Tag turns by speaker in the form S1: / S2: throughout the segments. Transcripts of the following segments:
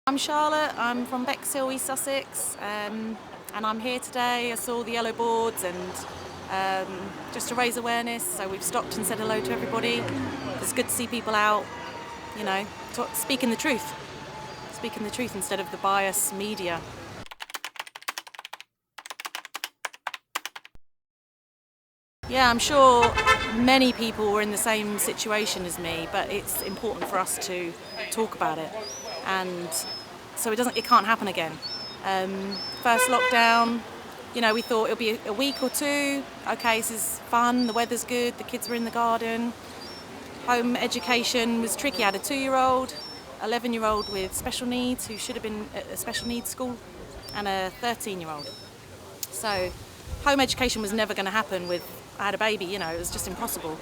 S1: I'm Charlotte, I'm from Bexhill, East Sussex, and I'm here today. I saw the yellow boards and just to raise awareness, so we've stopped and said hello to everybody. It's good to see people out, speaking the truth instead of the biased media. Yeah, I'm sure many people were in the same situation as me, but it's important for us to talk about it, and so it can't happen again. First lockdown, we thought it'll be a week or two. Okay, this is fun. The weather's good. The kids were in the garden. Home education was tricky. I had a 2-year-old, 11-year-old with special needs who should have been at a special needs school, and a 13-year-old. So home education was never going to happen with. I had a baby, it was just impossible.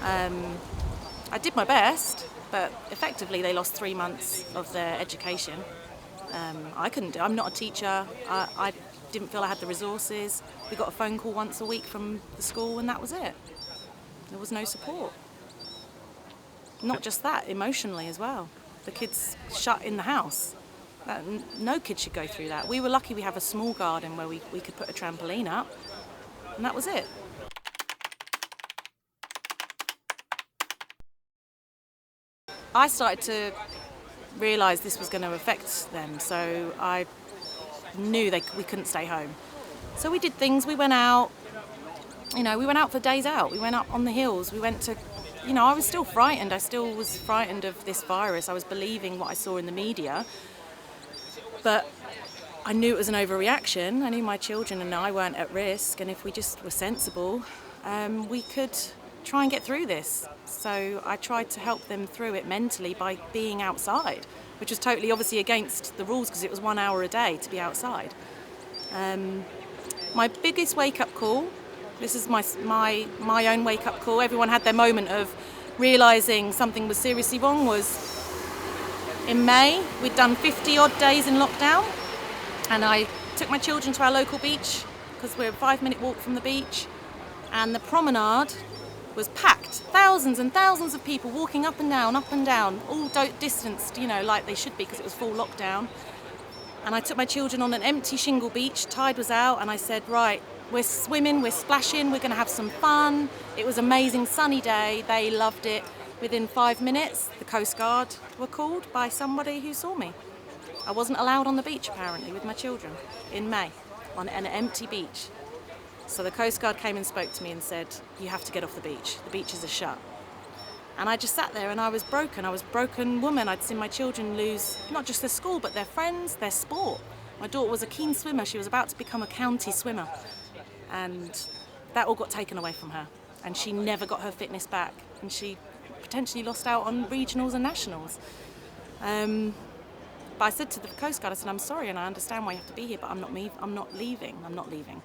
S1: I did my best, but effectively they lost 3 months of their education. I couldn't do it. I'm not a teacher. I didn't feel I had the resources. We got a phone call once a week from the school and that was it. There was no support. Not just that, emotionally as well. The kids shut in the house. No kid should go through that. We were lucky we have a small garden where we could put a trampoline up, and that was it. I started to realise this was going to affect them, so I knew we couldn't stay home. So we did things. We went out. We went out for days out. We went up on the hills. We went to. I was still frightened. I still was frightened of this virus. I was believing what I saw in the media, but I knew it was an overreaction. I knew my children and I weren't at risk, and if we just were sensible, we could try and get through this. So I tried to help them through it mentally by being outside, which was totally obviously against the rules because it was 1 hour a day to be outside. My biggest wake-up call, this is my own wake-up call, everyone had their moment of realising something was seriously wrong, was in May. We'd done 50-odd days in lockdown, and I took my children to our local beach because we're a 5-minute walk from the beach, and the promenade was packed. Thousands and thousands of people walking up and down, all distanced, like they should be because it was full lockdown. And I took my children on an empty shingle beach, tide was out, and I said, right, we're swimming, we're splashing, we're going to have some fun. It was an amazing sunny day, they loved it. Within 5 minutes, the Coast Guard were called by somebody who saw me. I wasn't allowed on the beach, apparently, with my children in May, on an empty beach. So the Coast Guard came and spoke to me and said, you have to get off the beach. The beaches are shut. And I just sat there and I was broken. I was a broken woman. I'd seen my children lose not just their school, but their friends, their sport. My daughter was a keen swimmer. She was about to become a county swimmer. And that all got taken away from her. And she never got her fitness back. And she potentially lost out on regionals and nationals. But I said to the Coast Guard, I said, I'm sorry and I understand why you have to be here, but I'm not leaving.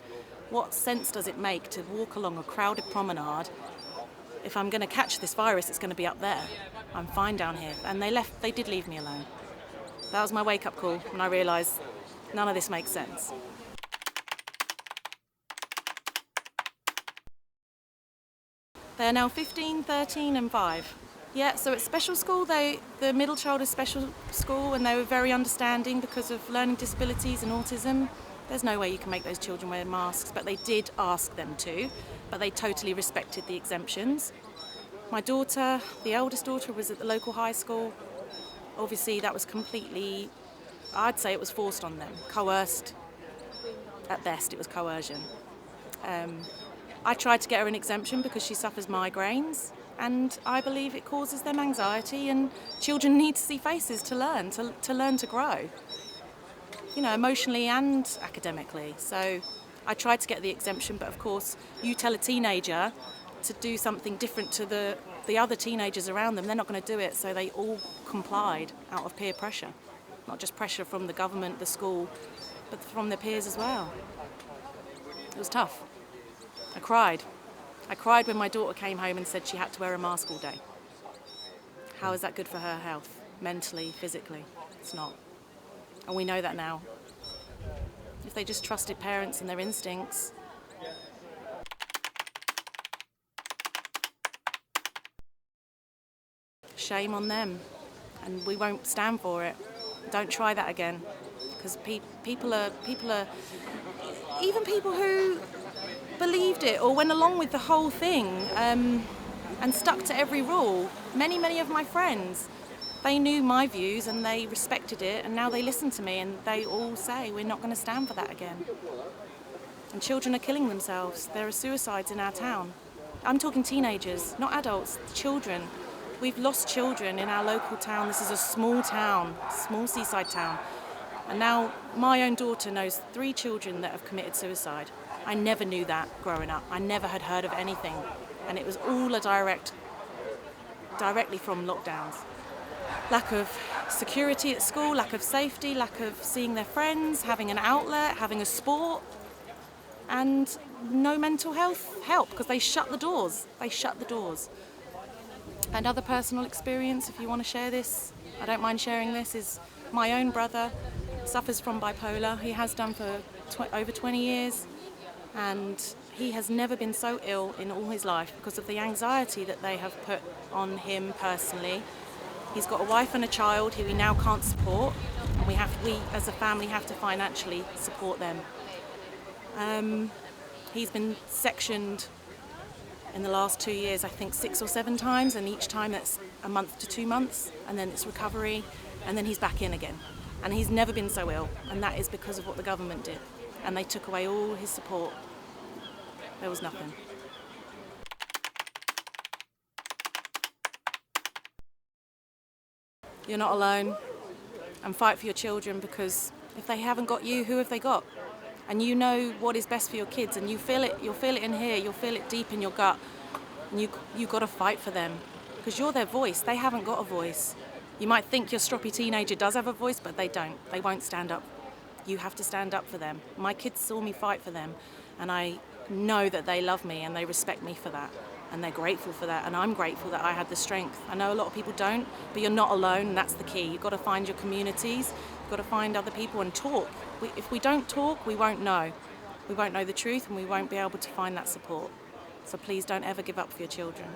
S1: What sense does it make to walk along a crowded promenade? If I'm going to catch this virus, it's going to be up there. I'm fine down here. And they did leave me alone. That was my wake-up call when I realised none of this makes sense. They're now 15, 13 and 5. Yeah, so it's special school. The middle child is special school, and they were very understanding because of learning disabilities and autism. There's no way you can make those children wear masks, but they did ask them to, but they totally respected the exemptions. My daughter, the eldest daughter, was at the local high school. Obviously, that was completely, I'd say it was forced on them, coerced. At best, it was coercion. I tried to get her an exemption because she suffers migraines, and I believe it causes them anxiety, and children need to see faces to learn to grow. Emotionally and academically. So I tried to get the exemption, but of course, you tell a teenager to do something different to the other teenagers around them, they're not going to do it, so they all complied out of peer pressure. Not just pressure from the government, the school, but from their peers as well. It was tough. I cried. I cried when my daughter came home and said she had to wear a mask all day. How is that good for her health, mentally, physically? It's not. And we know that now. If they just trusted parents and their instincts. Shame on them. And we won't stand for it. Don't try that again, because people are, even people who believed it or went along with the whole thing and stuck to every rule. Many of my friends, they knew my views and they respected it, and now they listen to me and they all say we're not going to stand for that again. And children are killing themselves. There are suicides in our town. I'm talking teenagers, not adults, children. We've lost children in our local town. This is a small town, small seaside town. And now my own daughter knows 3 children that have committed suicide. I never knew that growing up. I never had heard of anything. And it was all directly from lockdowns. Lack of security at school, lack of safety, lack of seeing their friends, having an outlet, having a sport, and no mental health help because they shut the doors. They shut the doors. Another personal experience, if you want to share this, I don't mind sharing this, is my own brother suffers from bipolar. He has done for over 20 years, and he has never been so ill in all his life because of the anxiety that they have put on him personally. He's got a wife and a child who he now can't support, and we as a family have to financially support them. He's been sectioned in the last 2 years, I think 6 or 7 times, and each time it's a month to 2 months, and then it's recovery, and then he's back in again. And he's never been so ill, and that is because of what the government did. And they took away all his support. There was nothing. You're not alone, and fight for your children, because if they haven't got you, who have they got? And you know what is best for your kids, and you'll feel it in here, you'll feel it deep in your gut, and you got to fight for them, because you're their voice. They haven't got a voice. You might think your stroppy teenager does have a voice, but they don't. They won't stand up. You have to stand up for them. My kids saw me fight for them, and I know that they love me and they respect me for that, and they're grateful for that, and I'm grateful that I had the strength. I know a lot of people don't, but you're not alone, and that's the key. You've got to find your communities, you've got to find other people and talk. If we don't talk, we won't know. We won't know the truth, and we won't be able to find that support. So please don't ever give up for your children.